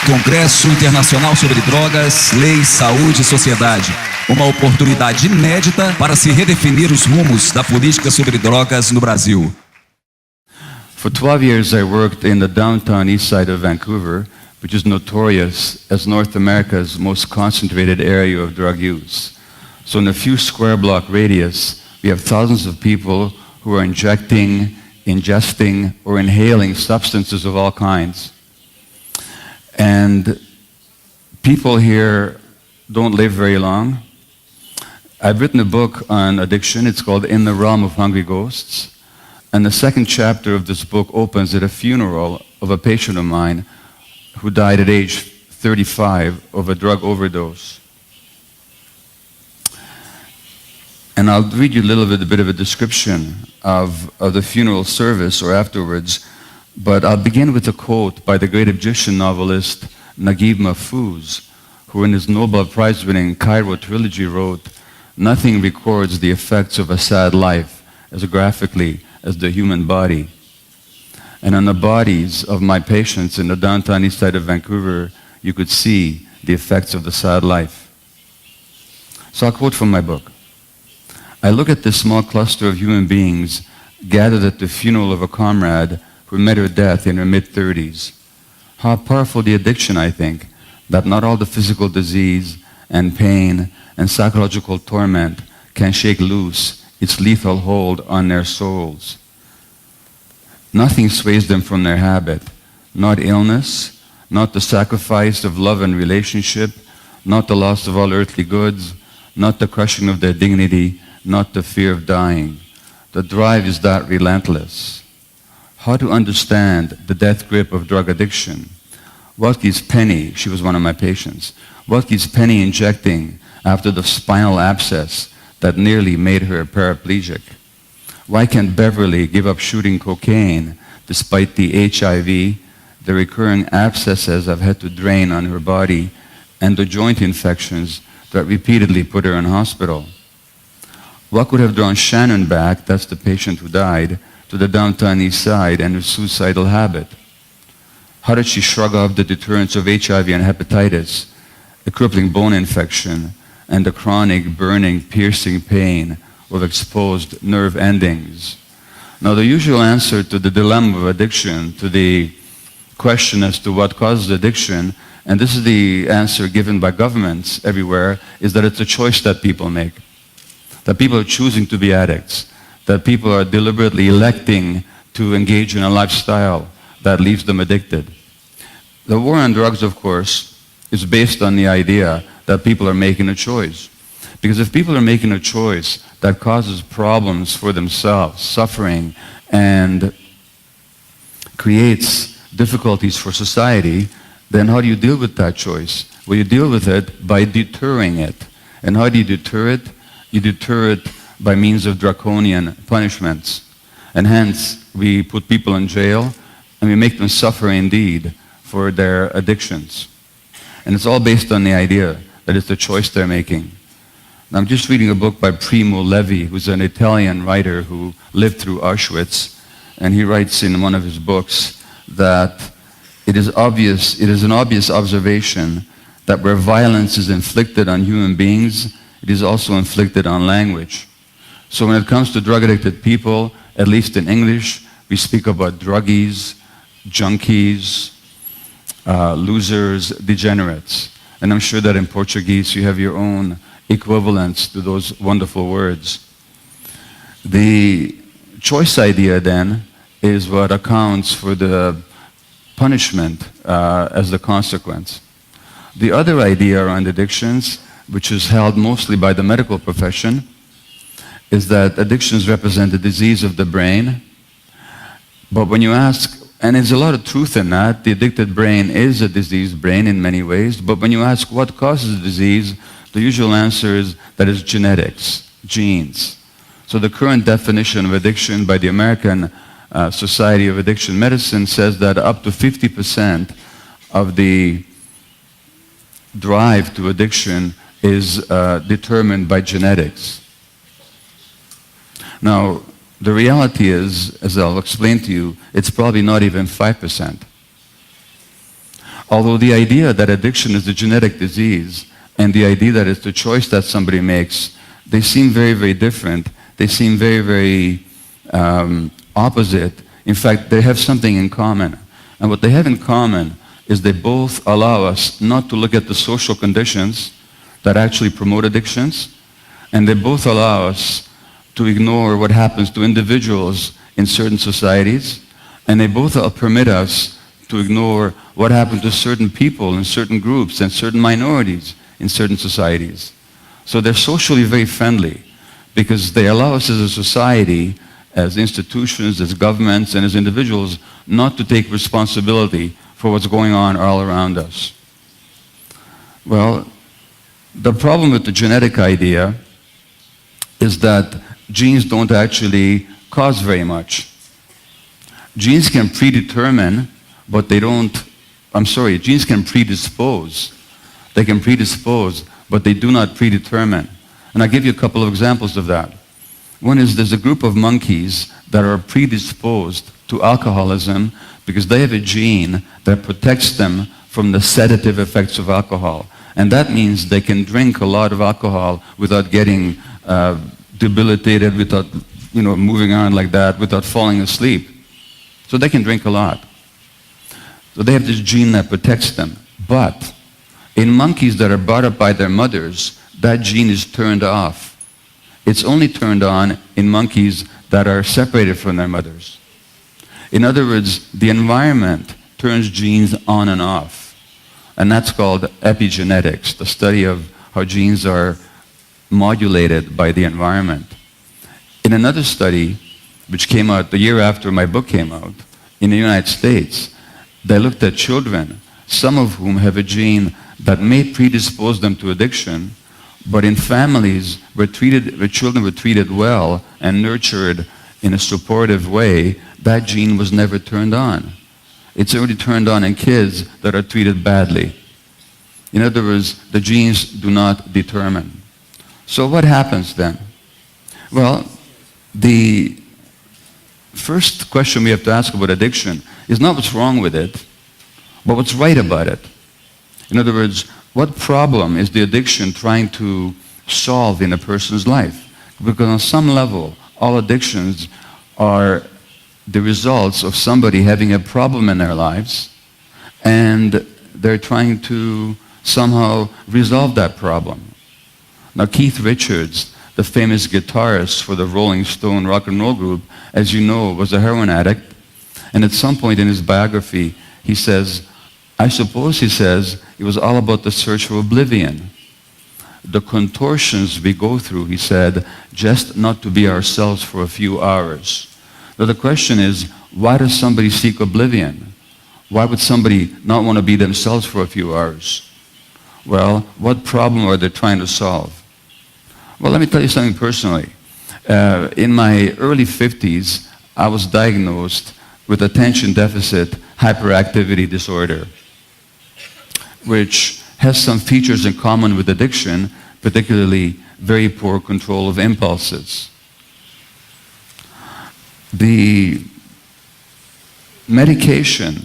Congresso Internacional sobre Drogas, Leis, Saúde e Sociedade. Uma oportunidade inédita para se redefinir os rumos da política sobre drogas no Brasil. For 12 years I worked in the downtown east side of Vancouver, which is notorious as North America's most concentrated area of drug use. So in a few square block radius, we have thousands of people who are injecting, ingesting, or inhaling substances of all kinds. And people here don't live very long. I've written a book on addiction. It's called In the Realm of Hungry Ghosts. And the second chapter of this book opens at a funeral of a patient of mine who died at age 35 of a drug overdose. And I'll read you a bit of a description of the funeral service or afterwards. But I'll begin with a quote by the great Egyptian novelist Naguib Mahfouz, who in his Nobel Prize-winning Cairo trilogy wrote, "Nothing records the effects of a sad life as graphically as the human body." And on the bodies of my patients in the downtown east side of Vancouver, you could see the effects of the sad life. So I'll quote from my book. "I look at this small cluster of human beings gathered at the funeral of a comrade who met her death in her mid-30s. How powerful the addiction, I think, that not all the physical disease and pain and psychological torment can shake loose its lethal hold on their souls. Nothing sways them from their habit, not illness, not the sacrifice of love and relationship, not the loss of all earthly goods, not the crushing of their dignity, not the fear of dying. The drive is that relentless." How to understand the death grip of drug addiction? What keeps Penny, she was one of my patients, what keeps Penny injecting after the spinal abscess that nearly made her paraplegic? Why can't Beverly give up shooting cocaine despite the HIV, the recurring abscesses I've had to drain on her body, and the joint infections that repeatedly put her in hospital? What could have drawn Shannon back, that's the patient who died, to the downtown east side and her suicidal habit? How did she shrug off the deterrence of HIV and hepatitis, a crippling bone infection, and the chronic, burning, piercing pain of exposed nerve endings? Now, the usual answer to the dilemma of addiction, to the question as to what causes addiction, and this is the answer given by governments everywhere, is that it's a choice that people make. That people are choosing to be addicts. That people are deliberately electing to engage in a lifestyle that leaves them addicted. The war on drugs, of course, is based on the idea that people are making a choice. Because if people are making a choice that causes problems for themselves, suffering, and creates difficulties for society, then how do you deal with that choice? Well, you deal with it by deterring it. And how do you deter it? You deter it by means of draconian punishments. And hence, we put people in jail and we make them suffer indeed for their addictions. And it's all based on the idea that it's the choice they're making. Now, I'm just reading a book by Primo Levi, who's an Italian writer who lived through Auschwitz, and he writes in one of his books that it is an obvious observation that where violence is inflicted on human beings, it is also inflicted on language. So when it comes to drug-addicted people, at least in English, we speak about druggies, junkies, losers, degenerates. And I'm sure that in Portuguese you have your own equivalents to those wonderful words. The choice idea then is what accounts for the punishment as the consequence. The other idea around addictions, which is held mostly by the medical profession, is that addictions represent a disease of the brain. But when you ask, and there's a lot of truth in that, the addicted brain is a diseased brain in many ways, but when you ask what causes the disease, the usual answer is that it's genetics, genes. So the current definition of addiction by the American Society of Addiction Medicine says that up to 50% of the drive to addiction is determined by genetics. Now, the reality is, as I'll explain to you, it's probably not even 5%. Although the idea that addiction is a genetic disease and the idea that it's the choice that somebody makes, they seem very, very different. They seem very, very opposite. In fact, they have something in common. And what they have in common is they both allow us not to look at the social conditions that actually promote addictions, and they both allow us to ignore what happens to individuals in certain societies, and they both permit us to ignore what happens to certain people in certain groups and certain minorities in certain societies. So they're socially very friendly because they allow us as a society, as institutions, as governments, and as individuals not to take responsibility for what's going on all around us. Well, the problem with the genetic idea is that genes don't actually cause very much. Genes can predetermine, but they don't, genes can predispose. They can predispose, but they do not predetermine. And I'll give you a couple of examples of that. One is there's a group of monkeys that are predisposed to alcoholism because they have a gene that protects them from the sedative effects of alcohol. And that means they can drink a lot of alcohol without getting debilitated, without moving around like that, without falling asleep. So they can drink a lot. So they have this gene that protects them. But in monkeys that are brought up by their mothers, that gene is turned off. It's only turned on in monkeys that are separated from their mothers. In other words, the environment turns genes on and off. And that's called epigenetics, the study of how genes are modulated by the environment. In another study, which came out the year after my book came out, in the United States, they looked at children, some of whom have a gene that may predispose them to addiction, but in families where children were treated well and nurtured in a supportive way, that gene was never turned on. It's already turned on in kids that are treated badly. In other words, the genes do not determine. So what happens then? Well, the first question we have to ask about addiction is not what's wrong with it, but what's right about it. In other words, what problem is the addiction trying to solve in a person's life? Because on some level, all addictions are the results of somebody having a problem in their lives, and they're trying to somehow resolve that problem. Now, Keith Richards, the famous guitarist for the Rolling Stone rock and roll group, as you know, was a heroin addict, and at some point in his biography, he says, I suppose, he says, it was all about the search for oblivion. The contortions we go through, he said, just not to be ourselves for a few hours. Now the question is, why does somebody seek oblivion? Why would somebody not want to be themselves for a few hours? Well, what problem are they trying to solve? Well, let me tell you something personally. In my early 50s, I was diagnosed with attention deficit hyperactivity disorder, which has some features in common with addiction, particularly very poor control of impulses. The medication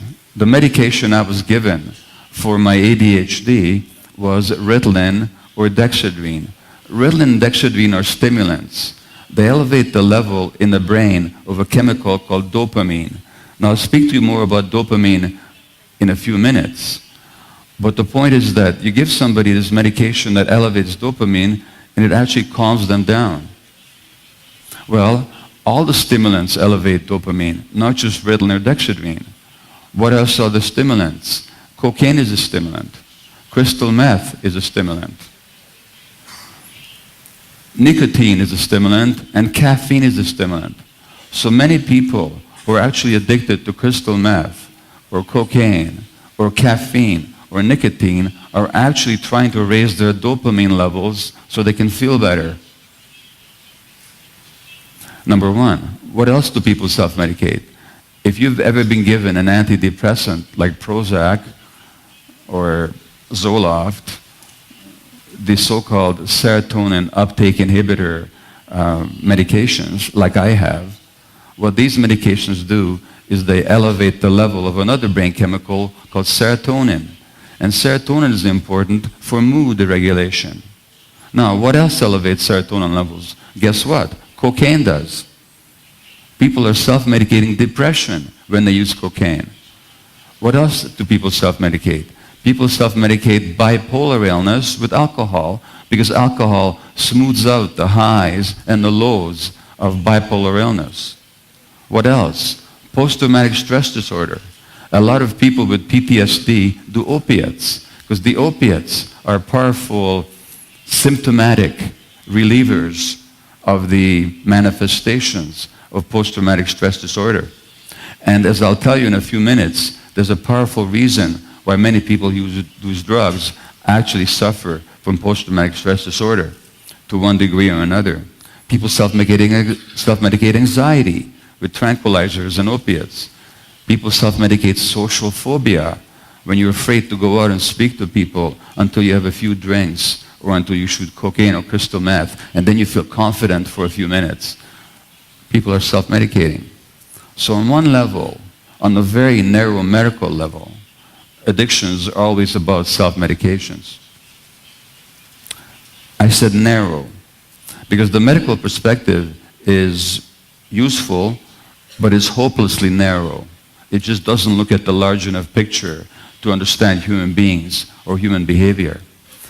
I was given for my ADHD was Ritalin or Dexedrine. Ritalin and Dexedrine are stimulants. They elevate the level in the brain of a chemical called dopamine. Now I'll speak to you more about dopamine in a few minutes. But the point is that you give somebody this medication that elevates dopamine and it actually calms them down. Well, all the stimulants elevate dopamine, not just Ritalin or Dexedrine. What else are the stimulants? Cocaine is a stimulant. Crystal meth is a stimulant. Nicotine is a stimulant, and caffeine is a stimulant. So many people who are actually addicted to crystal meth, or cocaine, or caffeine, or nicotine are actually trying to raise their dopamine levels so they can feel better. Number one, what else do people self-medicate? If you've ever been given an antidepressant like Prozac or Zoloft, the so-called serotonin uptake inhibitor medications, like I have, what these medications do is they elevate the level of another brain chemical called serotonin. And serotonin is important for mood regulation. Now, what else elevates serotonin levels? Guess what? Cocaine does. People are self-medicating depression when they use cocaine. What else do people self-medicate? People self-medicate bipolar illness with alcohol because alcohol smooths out the highs and the lows of bipolar illness. What else? Post-traumatic stress disorder. A lot of people with PTSD do opiates because the opiates are powerful symptomatic relievers of the manifestations of post-traumatic stress disorder. And as I'll tell you in a few minutes, there's a powerful reason why many people who use drugs actually suffer from post-traumatic stress disorder to one degree or another. People self-medicate anxiety with tranquilizers and opiates. People self-medicate social phobia when you're afraid to go out and speak to people until you have a few drinks or until you shoot cocaine or crystal meth, and then you feel confident for a few minutes. People are self-medicating. So on one level, on the very narrow medical level, addictions are always about self-medications. I said narrow, because the medical perspective is useful, but is hopelessly narrow. It just doesn't look at the large enough picture to understand human beings or human behavior.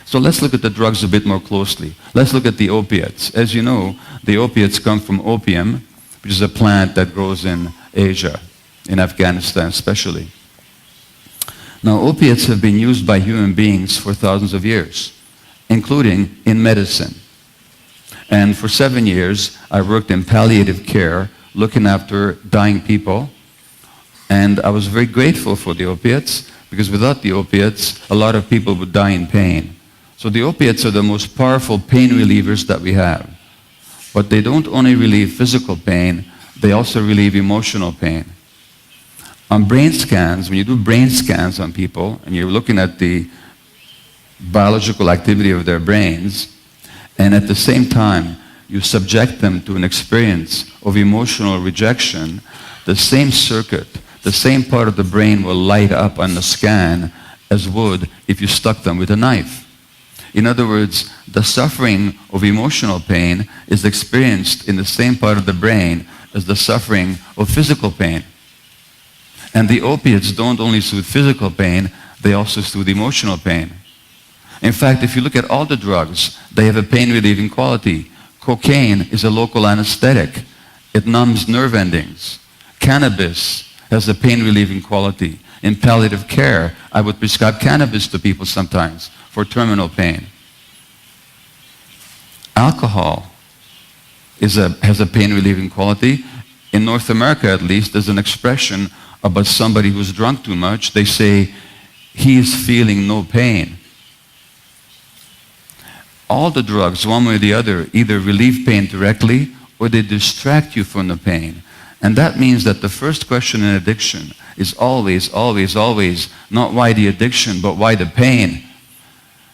So let's look at the drugs a bit more closely. Let's look at the opiates. As you know, the opiates come from opium, which is a plant that grows in Asia, in Afghanistan especially. Now, opiates have been used by human beings for thousands of years, including in medicine. And for 7 years, I worked in palliative care, looking after dying people. And I was very grateful for the opiates, because without the opiates, a lot of people would die in pain. So the opiates are the most powerful pain relievers that we have. But they don't only relieve physical pain, they also relieve emotional pain. On brain scans, when you do brain scans on people, and you're looking at the biological activity of their brains, and at the same time, you subject them to an experience of emotional rejection, the same circuit, the same part of the brain will light up on the scan as would if you stuck them with a knife. In other words, the suffering of emotional pain is experienced in the same part of the brain as the suffering of physical pain. And the opiates don't only soothe physical pain, they also soothe emotional pain. In fact, if you look at all the drugs, they have a pain-relieving quality. Cocaine is a local anesthetic. It numbs nerve endings. Cannabis has a pain-relieving quality. In palliative care, I would prescribe cannabis to people sometimes for terminal pain. Alcohol has a pain-relieving quality. In North America, at least, there's an expression about somebody who's drunk too much. They say, he is feeling no pain. All the drugs, one way or the other, either relieve pain directly or they distract you from the pain. And that means that the first question in addiction is always, always, always not why the addiction, but why the pain.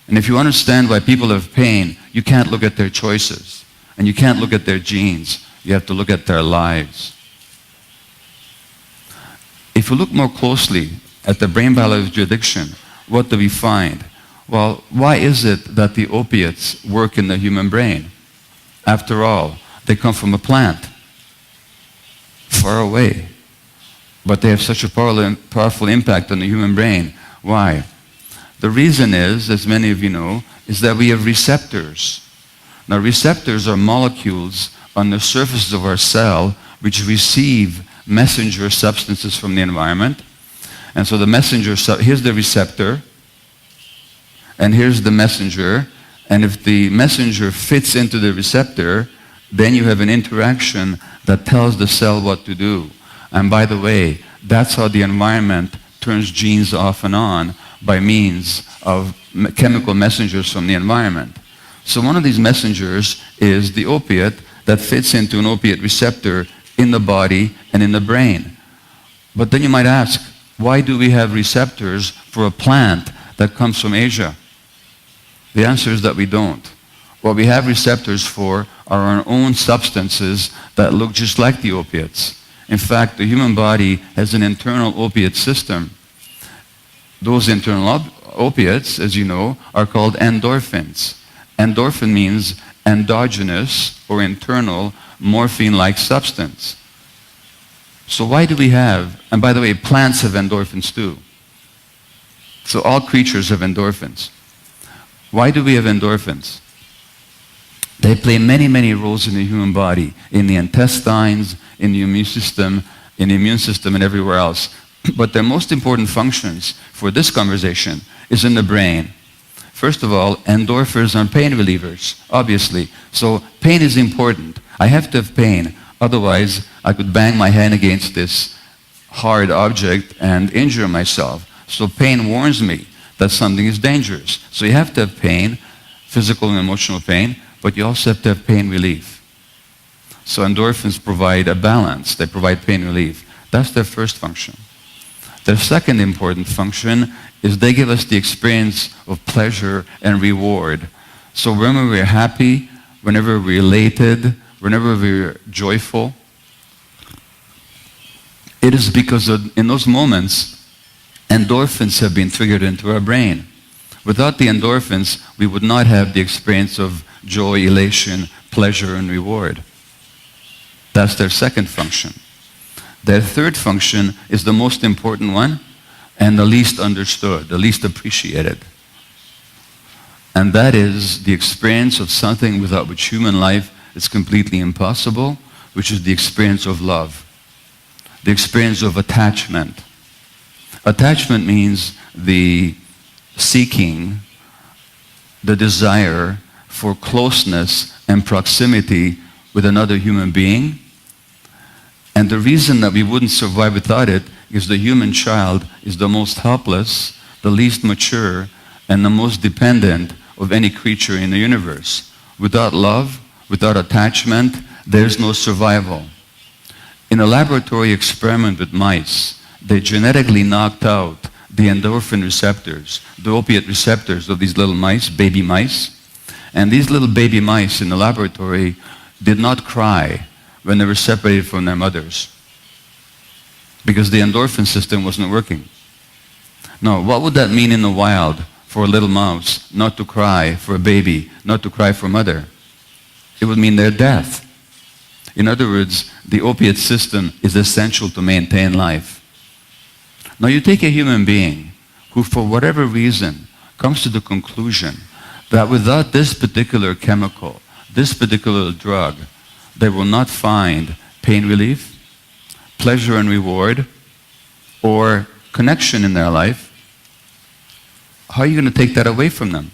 And if you understand why people have pain, you can't look at their choices. And you can't look at their genes. You have to look at their lives. If you look more closely at the brain biology of addiction, what do we find? Well, why is it that the opiates work in the human brain? After all, they come from a plant far away, but they have such a powerful impact on the human brain. Why? The reason is, as many of you know, is that we have receptors. Now, receptors are molecules on the surface of our cell which receive messenger substances from the environment. And so the messenger, here's the receptor, and here's the messenger, and if the messenger fits into the receptor, then you have an interaction that tells the cell what to do. And by the way, that's how the environment turns genes off and on, by means of chemical messengers from the environment. So one of these messengers is the opiate that fits into an opiate receptor in the body and in the brain. But then you might ask, why do we have receptors for a plant that comes from Asia? The answer is that we don't. What we have receptors for are our own substances that look just like the opiates. In fact, the human body has an internal opiate system. Those internal opiates, as you know, are called endorphins. Endorphin means endogenous or internal morphine-like substance. So why do we have, and by the way, plants have endorphins too. So all creatures have endorphins. Why do we have endorphins? They play many, many roles in the human body, in the intestines, in the immune system, and everywhere else. But their most important functions for this conversation is in the brain. First of all, endorphins are pain relievers, obviously. So pain is important. I have to have pain. Otherwise, I could bang my head against this hard object and injure myself. So pain warns me that something is dangerous. So you have to have pain, physical and emotional pain, but you also have to have pain relief. So endorphins provide a balance. They provide pain relief. That's their first function. Their second important function is they give us the experience of pleasure and reward. So whenever we're happy, whenever we're elated, whenever we're joyful, it is because in those moments, endorphins have been triggered into our brain. Without the endorphins, we would not have the experience of joy, elation, pleasure, and reward. That's their second function. Their third function is the most important one and the least understood, the least appreciated. And that is the experience of something without which human life is completely impossible, which is the experience of love, the experience of attachment. Attachment means the seeking, the desire for closeness and proximity with another human being. And the reason that we wouldn't survive without it is the human child is the most helpless, the least mature, and the most dependent of any creature in the universe. Without love, without attachment, there's no survival. In a laboratory experiment with mice, they genetically knocked out the endorphin receptors, the opiate receptors of these little mice, baby mice. And these little baby mice in the laboratory did not cry when they were separated from their mothers because the endorphin system wasn't working. Now, what would that mean in the wild for a little mouse not to cry for a baby, not to cry for mother? It would mean their death. In other words, the opiate system is essential to maintain life. Now you take a human being who for whatever reason comes to the conclusion that without this particular chemical, this particular drug, they will not find pain relief, pleasure and reward, or connection in their life. How are you going to take that away from them?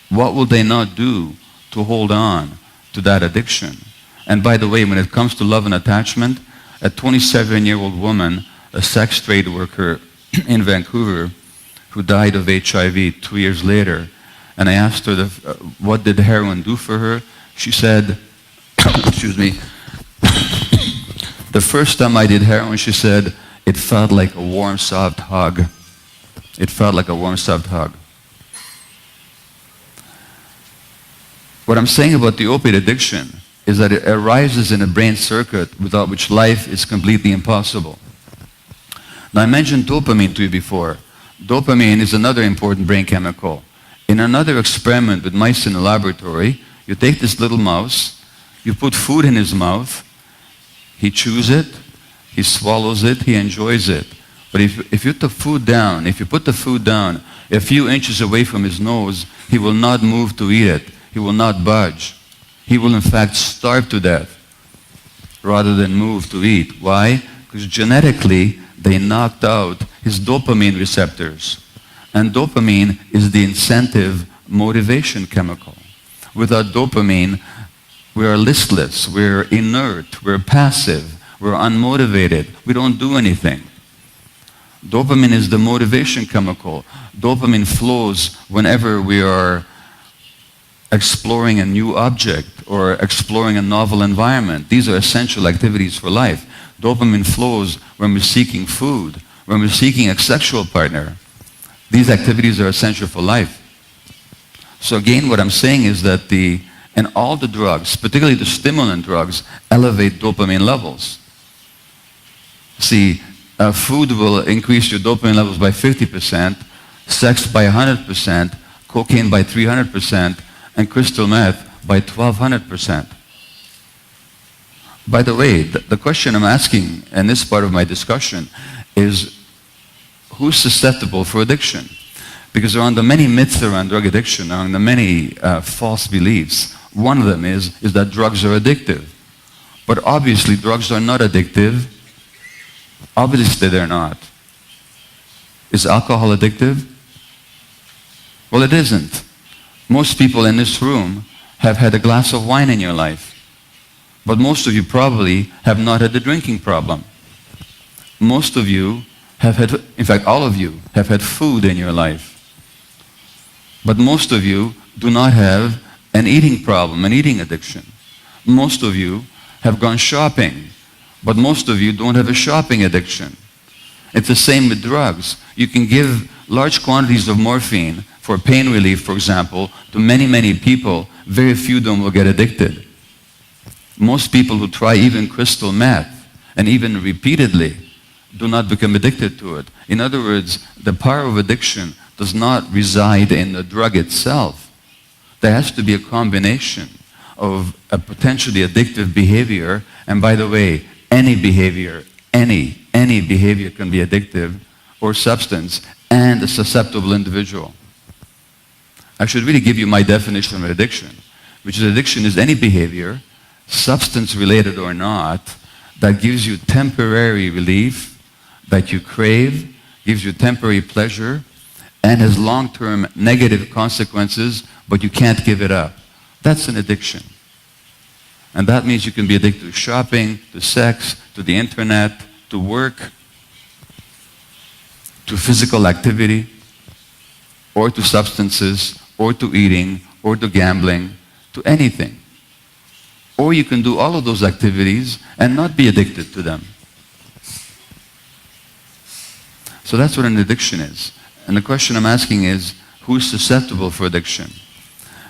What will they not do to hold on to that addiction? And by the way, when it comes to love and attachment, a 27-year-old woman, a sex trade worker in Vancouver, who died of HIV 2 years later, and I asked her what did heroin do for her. She said, excuse me, the first time I did heroin, she said, it felt like a warm, soft hug. It felt like a warm, soft hug. What I'm saying about the opiate addiction is that it arises in a brain circuit without which life is completely impossible. Now I mentioned dopamine to you before. Dopamine is another important brain chemical. In another experiment with mice in the laboratory, you take this little mouse, you put food in his mouth, he chews it, he swallows it, he enjoys it. But if you put the food down a few inches away from his nose, he will not move to eat it. He will not budge. He will in fact starve to death rather than move to eat. Why? Because genetically they knocked out his dopamine receptors. And dopamine is the incentive motivation chemical. Without dopamine, we are listless, we're inert, we're passive, we're unmotivated, we don't do anything. Dopamine is the motivation chemical. Dopamine flows whenever we are exploring a new object or exploring a novel environment. These are essential activities for life. Dopamine flows when we're seeking food, when we're seeking a sexual partner. These activities are essential for life. So again, what I'm saying is that all the drugs, particularly the stimulant drugs, elevate dopamine levels. See, food will increase your dopamine levels by 50%, sex by 100%, cocaine by 300%, and crystal meth by 1200%. By the way, the question I'm asking in this part of my discussion is, who's susceptible for addiction? Because around the many myths around drug addiction, around the many false beliefs, one of them is that drugs are addictive. But obviously drugs are not addictive. Obviously they're not. Is alcohol addictive? Well, it isn't. Most people in this room have had a glass of wine in your life. But most of you probably have not had a drinking problem. Most of you have had, in fact, all of you have had food in your life. But most of you do not have an eating problem, an eating addiction. Most of you have gone shopping, but most of you don't have a shopping addiction. It's the same with drugs. You can give large quantities of morphine for pain relief, for example, to many, many people. Very few of them will get addicted. Most people who try even crystal meth, and even repeatedly, do not become addicted to it. In other words, the power of addiction does not reside in the drug itself. There has to be a combination of a potentially addictive behavior, and by the way, any behavior, any behavior can be addictive, or substance, and a susceptible individual. I should really give you my definition of addiction, which is addiction is any behavior, substance-related or not, that gives you temporary relief, that you crave, gives you temporary pleasure, and has long-term negative consequences, but you can't give it up. That's an addiction. And that means you can be addicted to shopping, to sex, to the internet, to work, to physical activity, or to substances, or to eating, or to gambling, to anything. Or you can do all of those activities and not be addicted to them. So that's what an addiction is. And the question I'm asking is, who's susceptible for addiction?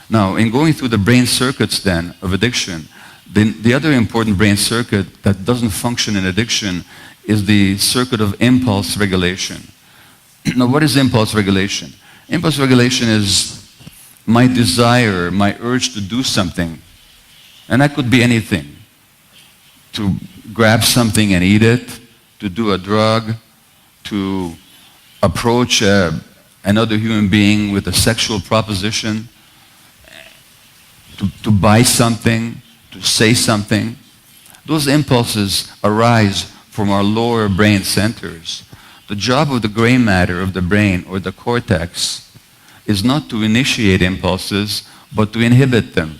Now, in going through the brain circuits then of addiction, the other important brain circuit that doesn't function in addiction is the circuit of impulse regulation. Now, what is impulse regulation? Impulse regulation is my desire, my urge to do something. And that could be anything. To grab something and eat it, to do a drug, to approach another human being with a sexual proposition, to buy something, to say something. Those impulses arise from our lower brain centers. The job of the gray matter of the brain, or the cortex, is not to initiate impulses, but to inhibit them.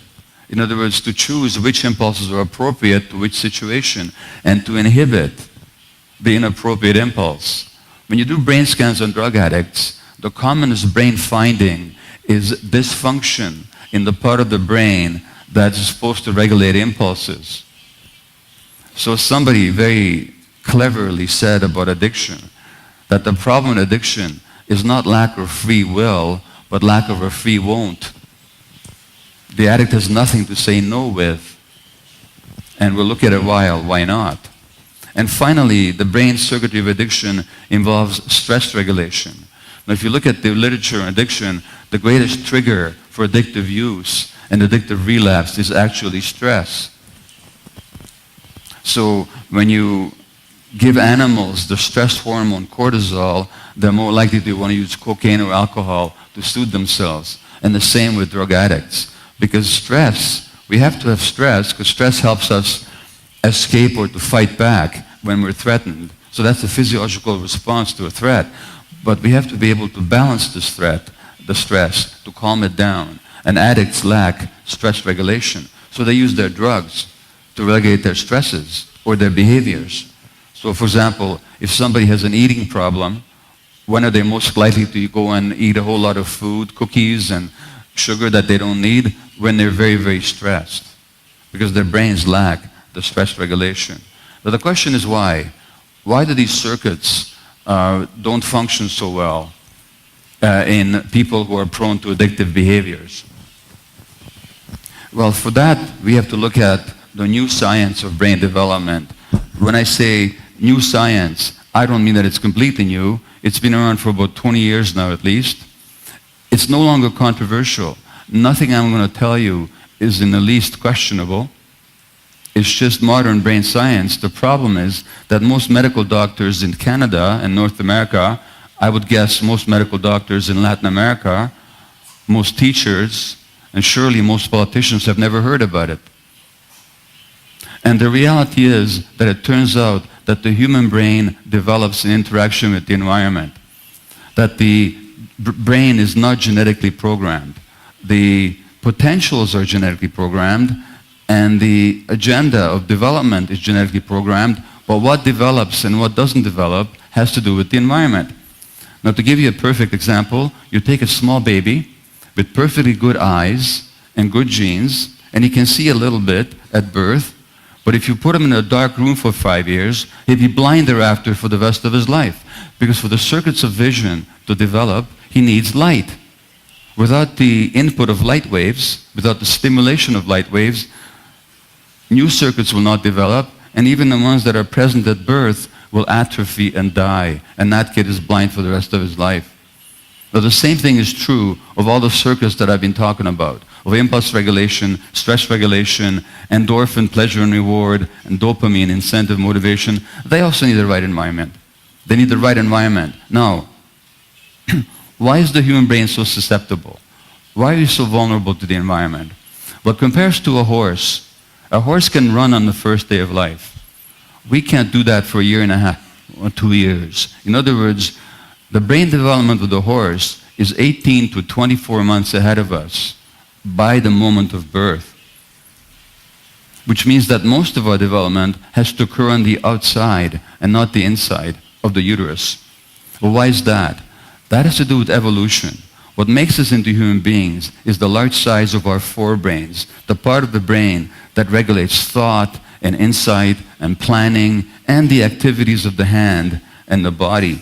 In other words, to choose which impulses are appropriate to which situation, and to inhibit the inappropriate impulse. When you do brain scans on drug addicts, the commonest brain finding is dysfunction in the part of the brain that's supposed to regulate impulses. So somebody very cleverly said about addiction that the problem in addiction is not lack of free will, but lack of a free won't. The addict has nothing to say no with, and we'll look at it why not. And finally, the brain circuitry of addiction involves stress regulation. Now, if you look at the literature on addiction, the greatest trigger for addictive use and addictive relapse is actually stress. So when you give animals the stress hormone cortisol, they're more likely to want to use cocaine or alcohol to soothe themselves. And the same with drug addicts. Because stress, we have to have stress, because stress helps us escape or to fight back when we're threatened. So that's a physiological response to a threat. But we have to be able to balance this threat, the stress, to calm it down. And addicts lack stress regulation. So they use their drugs to regulate their stresses or their behaviors. So for example, if somebody has an eating problem, when are they most likely to go and eat a whole lot of food, cookies and sugar that they don't need? When they're very, very stressed. Because their brains lack the stress regulation. But the question is why? Why do these circuits don't function so well in people who are prone to addictive behaviors? Well, for that, we have to look at the new science of brain development. When I say new science, I don't mean that it's completely new. It's been around for about 20 years now at least. It's no longer controversial. Nothing I'm going to tell you is in the least questionable. It's just modern brain science. The problem is that most medical doctors in Canada and North America, I would guess most medical doctors in Latin America, most teachers, and surely most politicians have never heard about it. And the reality is that it turns out that the human brain develops in interaction with the environment, that the brain is not genetically programmed. The potentials are genetically programmed, and the agenda of development is genetically programmed, but what develops and what doesn't develop has to do with the environment. Now, to give you a perfect example, you take a small baby with perfectly good eyes and good genes, and he can see a little bit at birth, but if you put him in a dark room for 5 years, he'd be blind thereafter for the rest of his life. Because for the circuits of vision to develop, he needs light. Without the input of light waves, without the stimulation of light waves, new circuits will not develop, and even the ones that are present at birth will atrophy and die, and that kid is blind for the rest of his life. Now, the same thing is true of all the circuits that I've been talking about, of impulse regulation, stress regulation, endorphin, pleasure and reward, and dopamine, incentive, motivation. They also need the right environment. They need the right environment. Now, why is the human brain so susceptible? Why are you so vulnerable to the environment? Well, compared to a horse can run on the first day of life. We can't do that for a year and a half or 2 years. In other words, the brain development of the horse is 18 to 24 months ahead of us by the moment of birth, which means that most of our development has to occur on the outside and not the inside of the uterus. Well, why is that? That has to do with evolution. What makes us into human beings is the large size of our forebrains, the part of the brain that regulates thought and insight and planning and the activities of the hand and the body.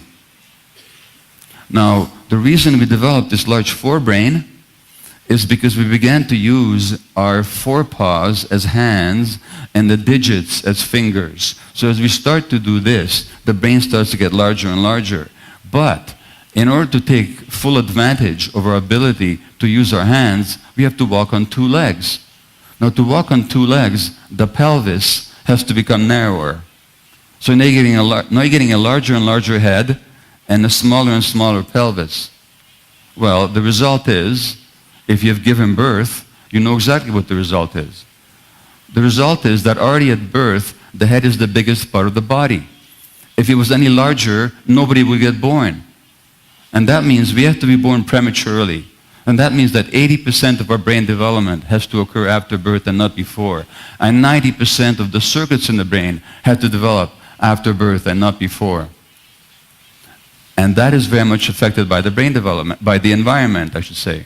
Now, the reason we developed this large forebrain is because we began to use our forepaws as hands and the digits as fingers. So as we start to do this, the brain starts to get larger and larger. But in order to take full advantage of our ability to use our hands, we have to walk on 2 legs. Now, to walk on 2 legs, the pelvis has to become narrower. So now you're getting a larger and larger head and a smaller and smaller pelvis. Well, the result is, if you've given birth, you know exactly what the result is. The result is that already at birth, the head is the biggest part of the body. If it was any larger, nobody would get born. And that means we have to be born prematurely. And that means that 80% of our brain development has to occur after birth and not before. And 90% of the circuits in the brain have to develop after birth and not before. And that is very much affected by the brain development, by the environment, I should say.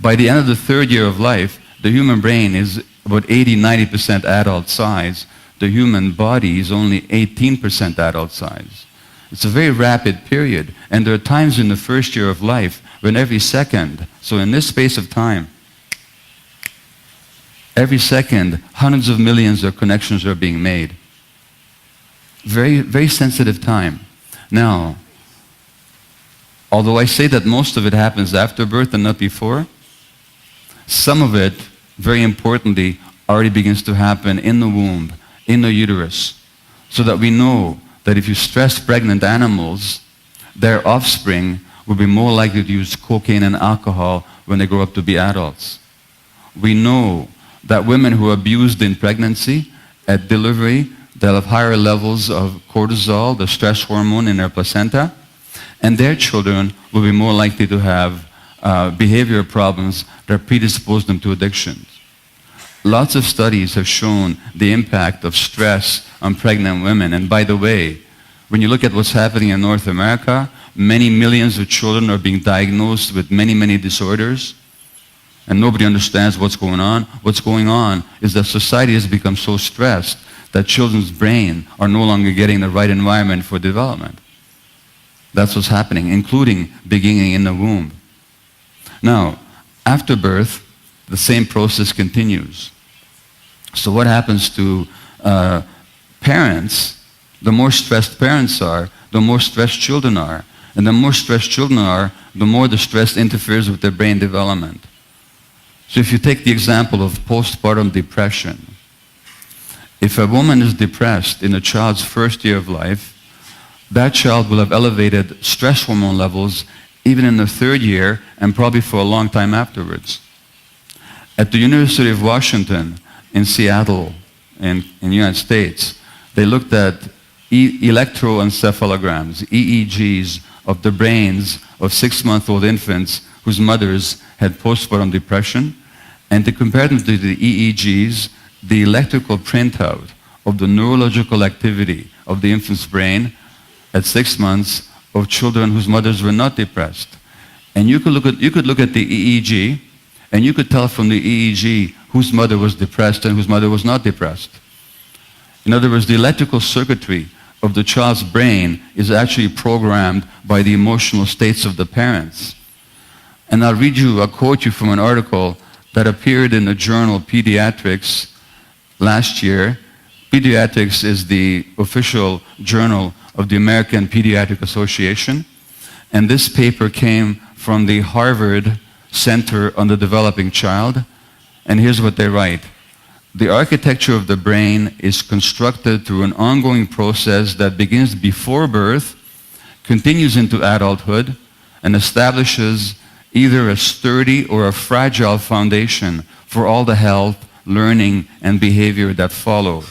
By the end of the 3rd year of life, the human brain is about 80-90% adult size. The human body is only 18% adult size. It's a very rapid period, and there are times in the 1st year of life when every second, so in this space of time, every second, hundreds of millions of connections are being made. Very, very sensitive time. Now, although I say that most of it happens after birth and not before, some of it, very importantly, already begins to happen in the womb, in the uterus, so that we know that if you stress pregnant animals, their offspring will be more likely to use cocaine and alcohol when they grow up to be adults. We know that women who are abused in pregnancy, at delivery, they'll have higher levels of cortisol, the stress hormone in their placenta, and their children will be more likely to have behavioral problems that predispose them to addictions. Lots of studies have shown the impact of stress on pregnant women. And by the way, when you look at what's happening in North America, many millions of children are being diagnosed with many, many disorders, and nobody understands what's going on. What's going on is that society has become so stressed that children's brains are no longer getting the right environment for development. That's what's happening, including beginning in the womb. Now, after birth, the same process continues. So what happens to parents The more stressed parents are, the more stressed children are. And the more stressed children are, the more the stress interferes with their brain development. So if you take the example of postpartum depression, if a woman is depressed in a child's first year of life, that child will have elevated stress hormone levels even in the third year and probably for a long time afterwards. At the University of Washington in Seattle, in the United States, they looked at electroencephalograms, EEGs, of the brains of 6-month-old infants whose mothers had postpartum depression, and to compare them to the EEGs, the electrical printout of the neurological activity of the infant's brain at 6 months of children whose mothers were not depressed. And you could look at the EEG, and you could tell from the EEG whose mother was depressed and whose mother was not depressed. In other words, the electrical circuitry of the child's brain is actually programmed by the emotional states of the parents. And I'll quote you from an article that appeared in the journal Pediatrics last year. Pediatrics is the official journal of the American Pediatric Association. And this paper came from the Harvard Center on the Developing Child. And here's what they write. The architecture of the brain is constructed through an ongoing process that begins before birth, continues into adulthood, and establishes either a sturdy or a fragile foundation for all the health, learning, and behavior that follow.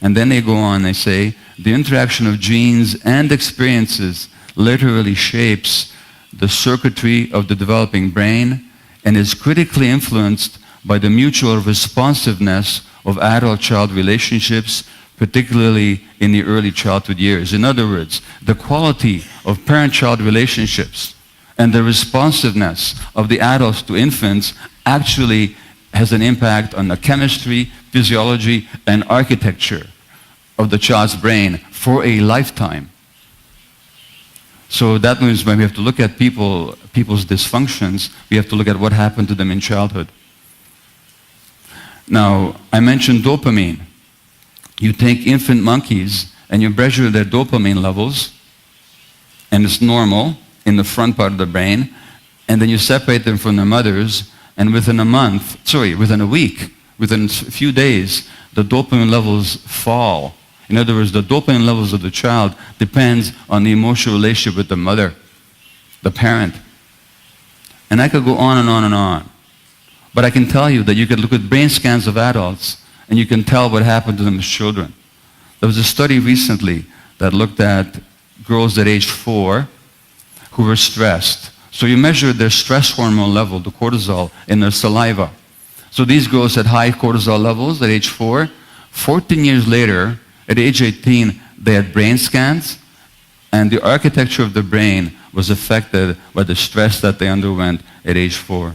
And then they go on, they say, the interaction of genes and experiences literally shapes the circuitry of the developing brain and is critically influenced by the mutual responsiveness of adult-child relationships, particularly in the early childhood years. In other words, the quality of parent-child relationships and the responsiveness of the adults to infants actually has an impact on the chemistry, physiology, and architecture of the child's brain for a lifetime. So that means when we have to look at people's dysfunctions, we have to look at what happened to them in childhood. Now, I mentioned dopamine. You take infant monkeys and you measure their dopamine levels, and it's normal in the front part of the brain, and then you separate them from their mothers, and within a week, within a few days, the dopamine levels fall. In other words, the dopamine levels of the child depends on the emotional relationship with the mother, the parent. And I could go on and on and on. But I can tell you that you could look at brain scans of adults and you can tell what happened to them as children. There was a study recently that looked at girls at age 4 who were stressed. So you measured their stress hormone level, the cortisol, in their saliva. So these girls had high cortisol levels at age 4. 14 years later, at age 18, they had brain scans, and the architecture of the brain was affected by the stress that they underwent at age 4.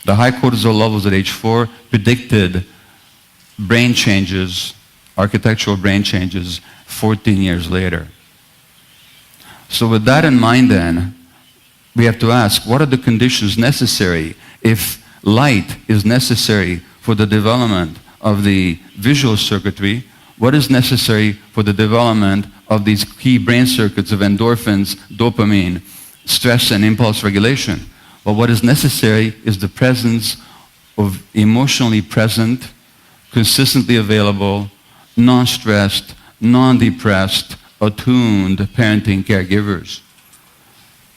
The high cortisol levels at age 4 predicted brain changes, architectural brain changes, 14 years later. So with that in mind then, we have to ask, what are the conditions necessary? If light is necessary for the development of the visual circuitry, what is necessary for the development of these key brain circuits of endorphins, dopamine, stress and impulse regulation? Well, what is necessary is the presence of emotionally present, consistently available, non-stressed, non-depressed, attuned parenting caregivers.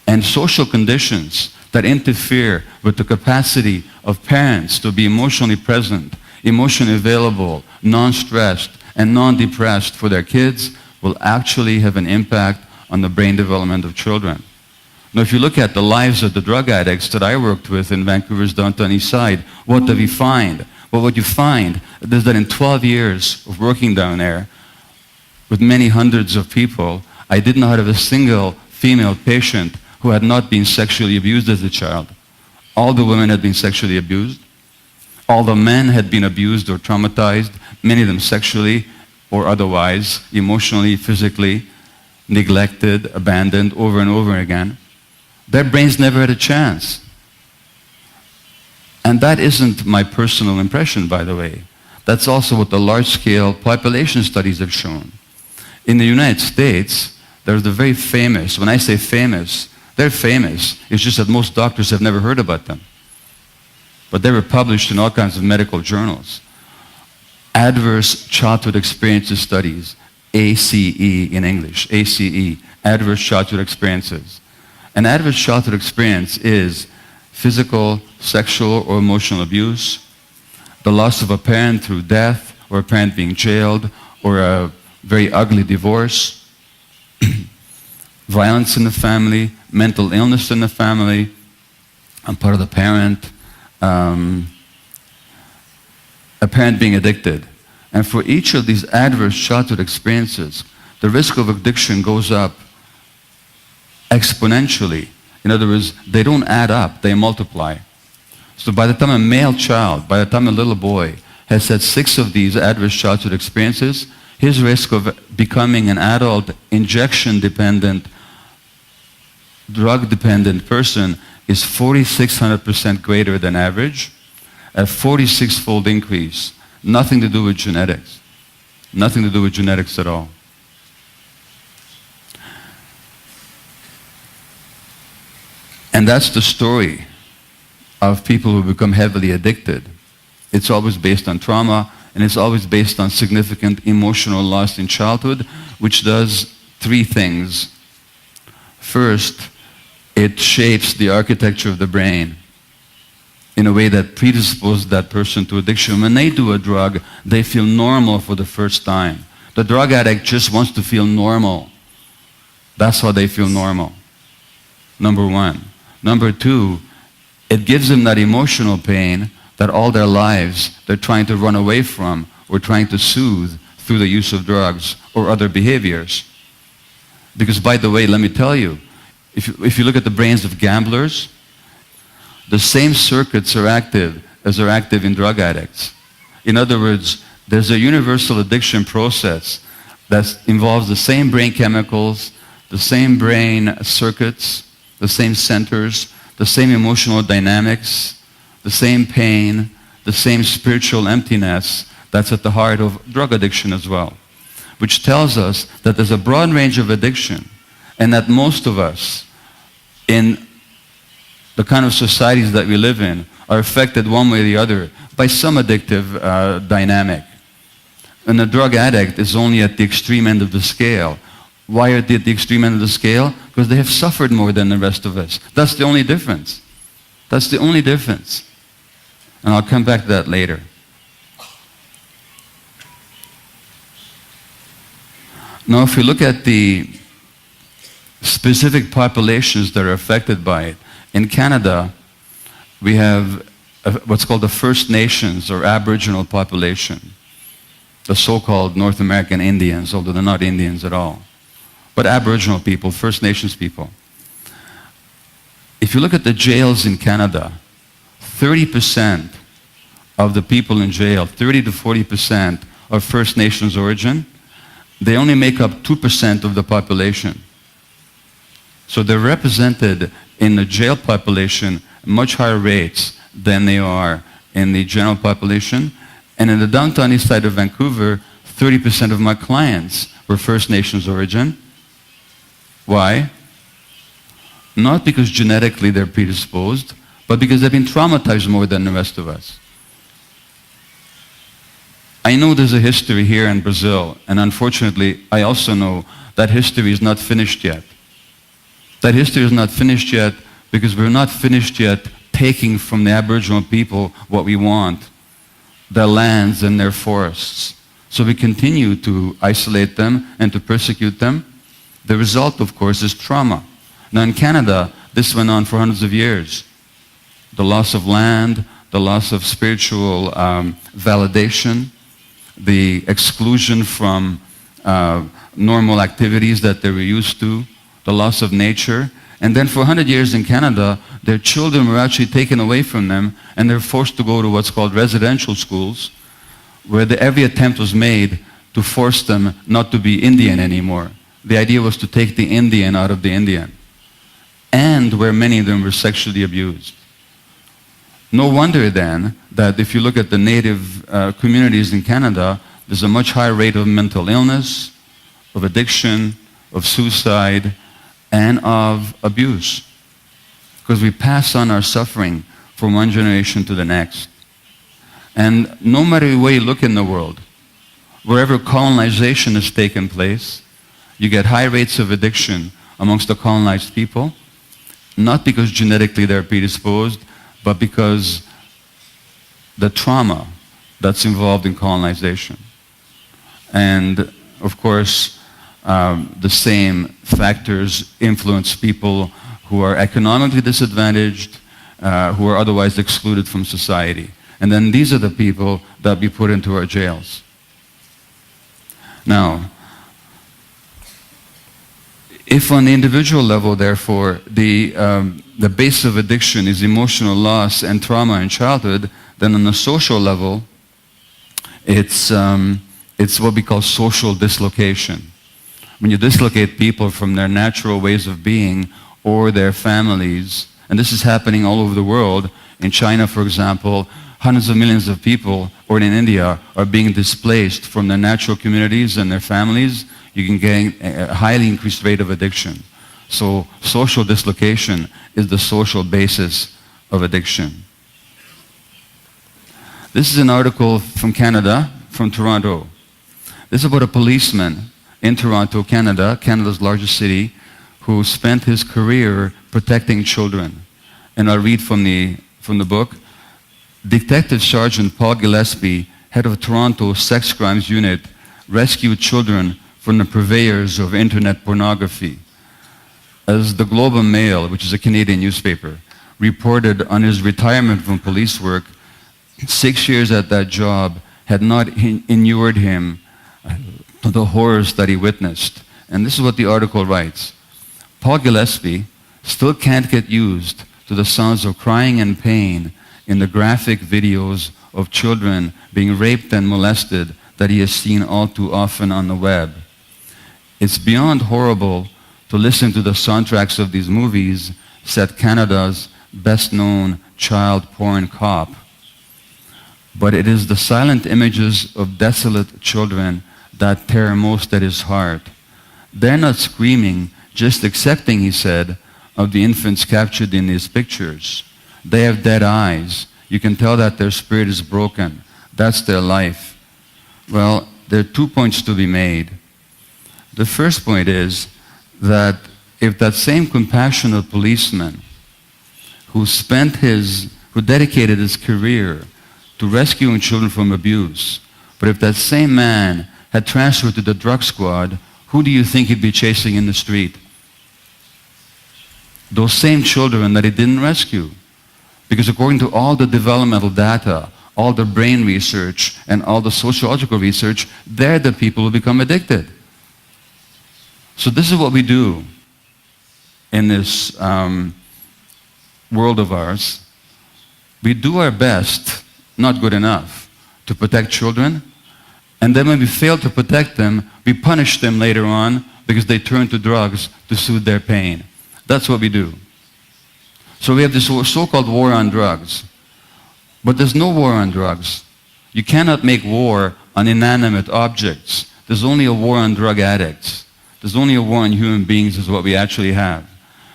And social conditions that interfere with the capacity of parents to be emotionally present, emotionally available, non-stressed, and non-depressed for their kids will actually have an impact on the brain development of children. Now, if you look at the lives of the drug addicts that I worked with in Vancouver's downtown east side, what do we find? Well, what you find is that in 12 years of working down there with many hundreds of people, I did not have a single female patient who had not been sexually abused as a child. All the women had been sexually abused. All the men had been abused or traumatized, many of them sexually or otherwise, emotionally, physically, neglected, abandoned over and over again. Their brains never had a chance. And that isn't my personal impression, by the way. That's also what the large-scale population studies have shown. In the United States, there's the very famous, when I say famous, they're famous. It's just that most doctors have never heard about them. But they were published in all kinds of medical journals. Adverse Childhood Experiences Studies, ACE in English, ACE, Adverse Childhood Experiences. An adverse childhood experience is physical, sexual, or emotional abuse, the loss of a parent through death, or a parent being jailed, or a very ugly divorce, violence in the family, mental illness in the family, on part of the parent, a parent being addicted. And for each of these adverse childhood experiences, the risk of addiction goes up exponentially. In other words, they don't add up, they multiply. So by the time a male child, by the time a little boy has had 6 of these adverse childhood experiences, his risk of becoming an adult, injection-dependent, drug-dependent person is 4,600% greater than average, a 46-fold increase. Nothing to do with genetics. Nothing to do with genetics at all. And that's the story of people who become heavily addicted. It's always based on trauma, and it's always based on significant emotional loss in childhood, which does 3 things. First, it shapes the architecture of the brain in a way that predisposes that person to addiction. When they do a drug, they feel normal for the first time. The drug addict just wants to feel normal. That's how they feel normal. Number 1. Number 2, it gives them that emotional pain that all their lives they're trying to run away from or trying to soothe through the use of drugs or other behaviors. Because by the way, let me tell you, if you look at the brains of gamblers, the same circuits are active as are active in drug addicts. In other words, there's a universal addiction process that involves the same brain chemicals, the same brain circuits, the same centers, the same emotional dynamics, the same pain, the same spiritual emptiness that's at the heart of drug addiction as well. Which tells us that there's a broad range of addiction and that most of us in the kind of societies that we live in are affected one way or the other by some addictive dynamic. And the drug addict is only at the extreme end of the scale. Why are they at the extreme end of the scale? Because they have suffered more than the rest of us. That's the only difference. That's the only difference. And I'll come back to that later. Now, if we look at the specific populations that are affected by it, in Canada, we have what's called the First Nations or Aboriginal population, the so-called North American Indians, although they're not Indians at all, but Aboriginal people, First Nations people. If you look at the jails in Canada, 30% of the people in jail, 30 to 40% are First Nations origin. They only make up 2% of the population. So they're represented in the jail population much higher rates than they are in the general population. And in the downtown east side of Vancouver, 30% of my clients were First Nations origin. Why? Not because genetically they're predisposed, but because they've been traumatized more than the rest of us. I know there's a history here in Brazil, and unfortunately, I also know that history is not finished yet. That history is not finished yet because we're not finished yet taking from the Aboriginal people what we want, their lands and their forests. So we continue to isolate them and to persecute them. The result, of course, is trauma. Now in Canada, this went on for hundreds of years. The loss of land, the loss of spiritual validation, the exclusion from normal activities that they were used to, the loss of nature. And then for 100 years in Canada, their children were actually taken away from them and they're forced to go to what's called residential schools, where every attempt was made to force them not to be Indian anymore. The idea was to take the Indian out of the Indian. And where many of them were sexually abused. No wonder then that if you look at the native communities in Canada, there's a much higher rate of mental illness, of addiction, of suicide, and of abuse. Because we pass on our suffering from one generation to the next. And no matter where you look in the world, wherever colonization has taken place, you get high rates of addiction amongst the colonized people, not because genetically they're predisposed, but because the trauma that's involved in colonization. And of course, the same factors influence people who are economically disadvantaged, who are otherwise excluded from society. And then these are the people that we put into our jails. Now, if on the individual level, therefore, the base of addiction is emotional loss and trauma in childhood, then on the social level, it's what we call social dislocation. When you dislocate people from their natural ways of being or their families, and this is happening all over the world. In China, for example, hundreds of millions of people, or in India, are being displaced from their natural communities and their families. You can get a highly increased rate of addiction. So social dislocation is the social basis of addiction. This is an article from Canada, from Toronto. This is about a policeman in Toronto, Canada, Canada's largest city, who spent his career protecting children. And I'll read from the book. Detective Sergeant Paul Gillespie, head of Toronto Sex Crimes Unit, rescued children from the purveyors of internet pornography. As the Globeand Mail, which is a Canadian newspaper, reported on his retirement from police work, 6 years at that job had not inured him to the horrors that he witnessed. And this is what the article writes. Paul Gillespie still can't get used to the sounds of crying and pain in the graphic videos of children being raped and molested that he has seen all too often on the web. It's beyond horrible to listen to the soundtracks of these movies, said Canada's best-known child porn cop. But it is the silent images of desolate children that tear most at his heart. They're not screaming, just accepting, he said, of the infants captured in these pictures. They have dead eyes. You can tell that their spirit is broken. That's their life. Well, there are 2 points to be made. The first point is that if that same compassionate policeman who dedicated his career to rescuing children from abuse, but if that same man had transferred to the drug squad, who do you think he'd be chasing in the street? Those same children that he didn't rescue. Because according to all the developmental data, all the brain research, and all the sociological research, they're the people who become addicted. So this is what we do in this world of ours. We do our best, not good enough, to protect children, and then when we fail to protect them, we punish them later on because they turn to drugs to soothe their pain. That's what we do. So we have this so-called war on drugs. But there's no war on drugs. You cannot make war on inanimate objects. There's only a war on drug addicts. There's only a war on human beings is what we actually have.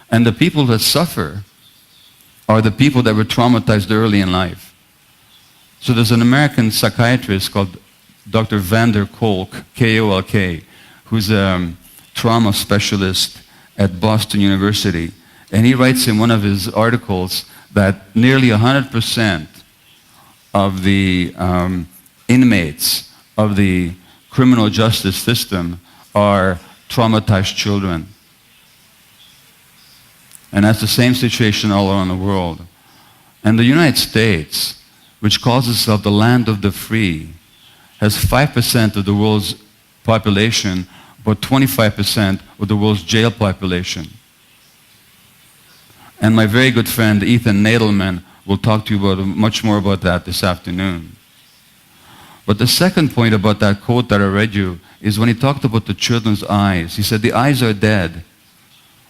And the people that suffer are the people that were traumatized early in life. So there's an American psychiatrist called Dr. Vander Kolk, K-O-L-K, who's a trauma specialist at Boston University. And he writes in one of his articles that nearly 100% of the inmates of the criminal justice system are traumatized children. And that's the same situation all around the world. And the United States, which calls itself the land of the free, has 5% of the world's population, but 25% of the world's jail population. And my very good friend Ethan Nadelman will talk to you about much more about that this afternoon. But the second point about that quote that I read you is when he talked about the children's eyes. He said the eyes are dead.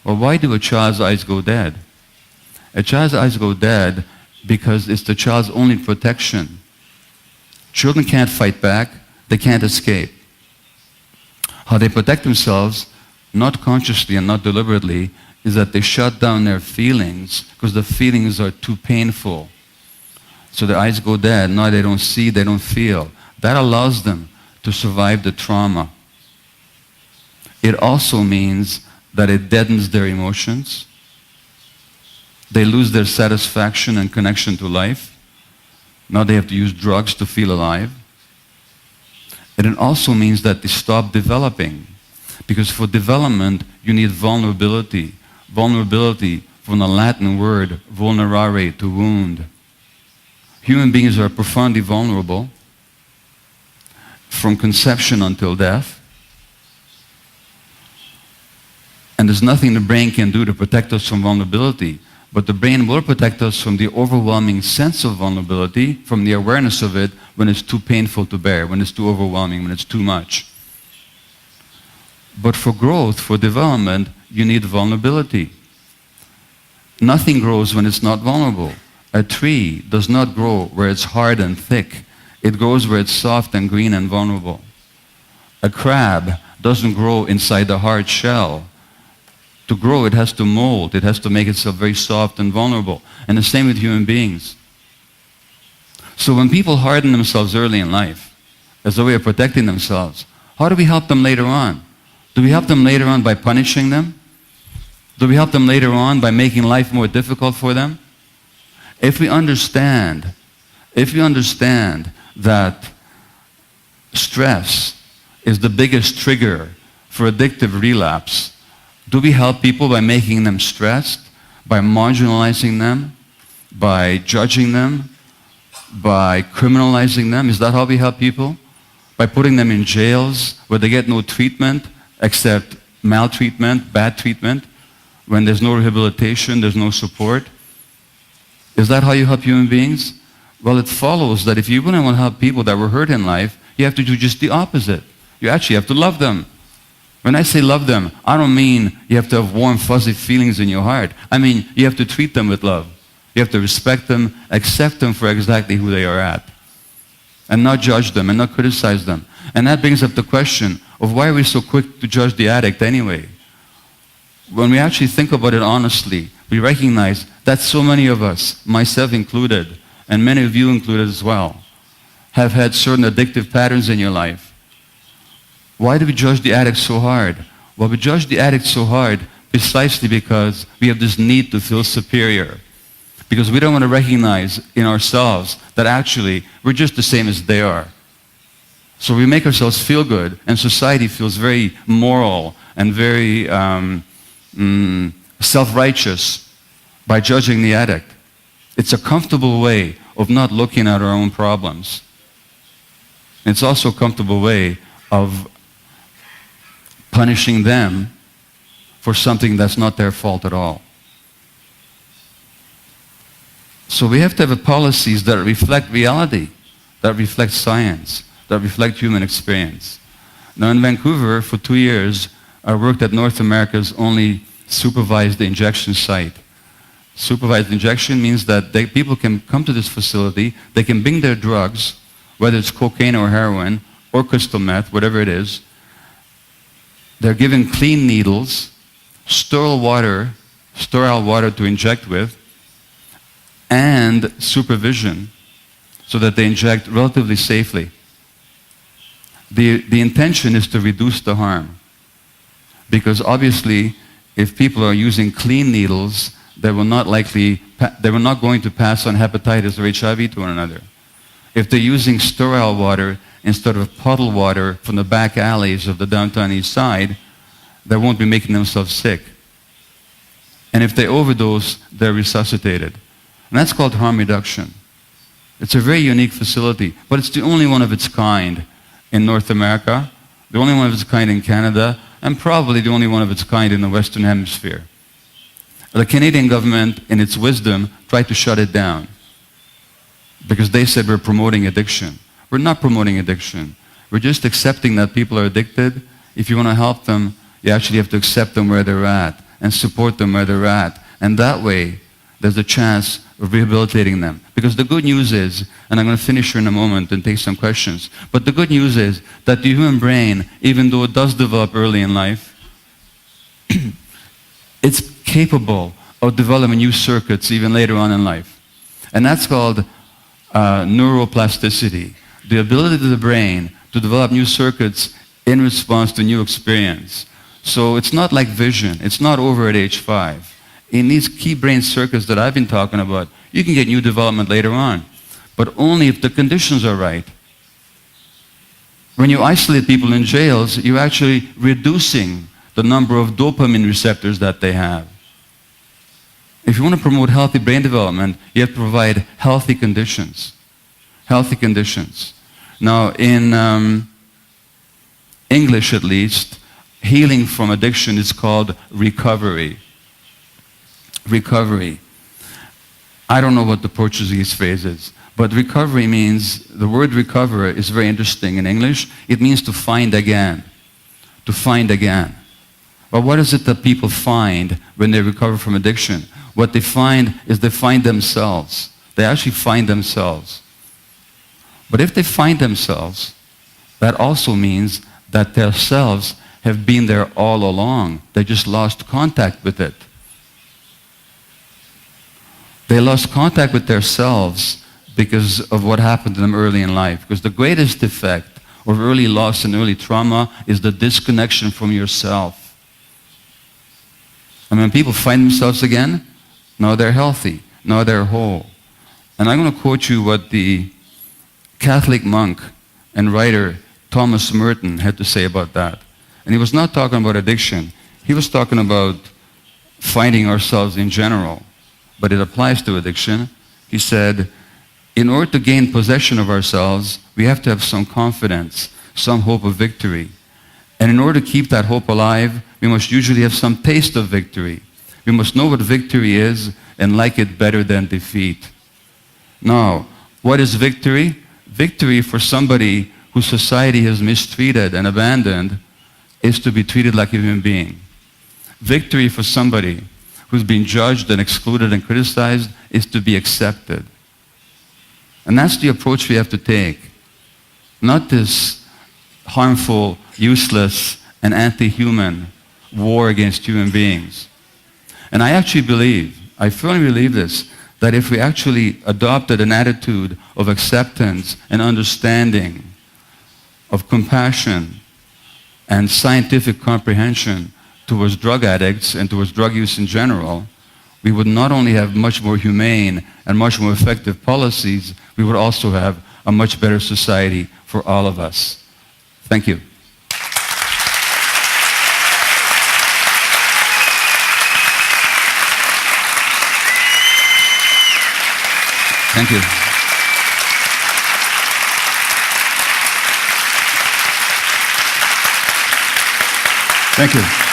Well, why do a child's eyes go dead? A child's eyes go dead because it's the child's only protection. Children can't fight back. They can't escape. How they protect themselves, not consciously and not deliberately, is that they shut down their feelings because the feelings are too painful. So their eyes go dead. Now they don't see, they don't feel. That allows them to survive the trauma. It also means that it deadens their emotions. They lose their satisfaction and connection to life. Now they have to use drugs to feel alive. And it also means that they stop developing. Because for development, you need vulnerability. Vulnerability from the Latin word vulnerare, to wound. Human beings are profoundly vulnerable from conception until death. And there's nothing the brain can do to protect us from vulnerability, but the brain will protect us from the overwhelming sense of vulnerability, from the awareness of it when it's too painful to bear, when it's too overwhelming, when it's too much. But for growth, for development, you need vulnerability. Nothing grows when it's not vulnerable. A tree does not grow where it's hard and thick. It grows where it's soft and green and vulnerable. A crab doesn't grow inside the hard shell. To grow, it has to mold. It has to make itself very soft and vulnerable. And the same with human beings. So when people harden themselves early in life, as a way of protecting themselves, how do we help them later on? Do we help them later on by punishing them? Do we help them later on by making life more difficult for them? If we understand that stress is the biggest trigger for addictive relapse, do we help people by making them stressed, by marginalizing them, by judging them, by criminalizing them? Is that how we help people? By putting them in jails where they get no treatment except maltreatment, bad treatment, when there's no rehabilitation, there's no support? Is that how you help human beings? Well, it follows that if you really want to help people that were hurt in life, you have to do just the opposite. You actually have to love them. When I say love them, I don't mean you have to have warm, fuzzy feelings in your heart. I mean, you have to treat them with love. You have to respect them, accept them for exactly who they are at, and not judge them and not criticize them. And that brings up the question of why are we so quick to judge the addict anyway? When we actually think about it honestly, we recognize that so many of us, myself included, and many of you included as well, have had certain addictive patterns in your life. Why do we judge the addict so hard? Well, we judge the addict so hard precisely because we have this need to feel superior. Because we don't want to recognize in ourselves that actually we're just the same as they are. So we make ourselves feel good, and society feels very moral and very self-righteous by judging the addict. It's a comfortable way of not looking at our own problems. It's also a comfortable way of punishing them for something that's not their fault at all. So we have to have policies that reflect reality, that reflect science, that reflect human experience. Now in Vancouver, for 2 years, I worked at North America's only supervised injection site. Supervised injection means that people can come to this facility, they can bring their drugs, whether it's cocaine or heroin, or crystal meth, whatever it is. They're given clean needles, sterile water to inject with, and supervision so that they inject relatively safely. The intention is to reduce the harm. Because obviously, if people are using clean needles, they were not going to pass on hepatitis or HIV to one another. If they're using sterile water instead of puddle water from the back alleys of the downtown east side, they won't be making themselves sick. And if they overdose, they're resuscitated. And that's called harm reduction. It's a very unique facility, but it's the only one of its kind in North America, the only one of its kind in Canada, and probably the only one of its kind in the Western Hemisphere. The Canadian government, in its wisdom, tried to shut it down because they said we're promoting addiction. We're not promoting addiction. We're just accepting that people are addicted. If you want to help them, you actually have to accept them where they're at and support them where they're at. And that way, there's a chance of rehabilitating them. Because Because the good news is, and I'm going to finish here in a moment and take some questions, but the good news is that the human brain, even though it does develop early in life, it's capable of developing new circuits even later on in life. And that's called neuroplasticity, the ability of the brain to develop new circuits in response to new experience. So it's not like vision. It's not over at age 5. In these key brain circuits that I've been talking about, you can get new development later on, but only if the conditions are right. When you isolate people in jails, you're actually reducing the number of dopamine receptors that they have. If you want to promote healthy brain development, you have to provide healthy conditions. Healthy conditions. Now, in English at least, healing from addiction is called recovery. Recovery. I don't know what the Portuguese phrase is, but recovery means, the word recover is very interesting in English. It means to find again. To find again. But what is it that people find when they recover from addiction? What they find is they find themselves. They actually find themselves. But if they find themselves, that also means that their selves have been there all along. They just lost contact with it. They lost contact with their selves because of what happened to them early in life. Because the greatest effect of early loss and early trauma is the disconnection from yourself. And when people find themselves again, now they're healthy, now they're whole. And I'm going to quote you what the Catholic monk and writer Thomas Merton had to say about that. And he was not talking about addiction. He was talking about finding ourselves in general. But it applies to addiction. He said, in order to gain possession of ourselves, we have to have some confidence, some hope of victory. And in order to keep that hope alive, we must usually have some taste of victory. We must know what victory is and like it better than defeat. Now, what is victory? Victory for somebody who society has mistreated and abandoned is to be treated like a human being. Victory for somebody who's been judged and excluded and criticized is to be accepted. And that's the approach we have to take. Not this harmful, useless, and anti-human war against human beings. And I actually believe, I firmly believe this, that if we actually adopted an attitude of acceptance and understanding, of compassion and scientific comprehension towards drug addicts and towards drug use in general, we would not only have much more humane and much more effective policies, we would also have a much better society for all of us. Thank you. Thank you. Thank you.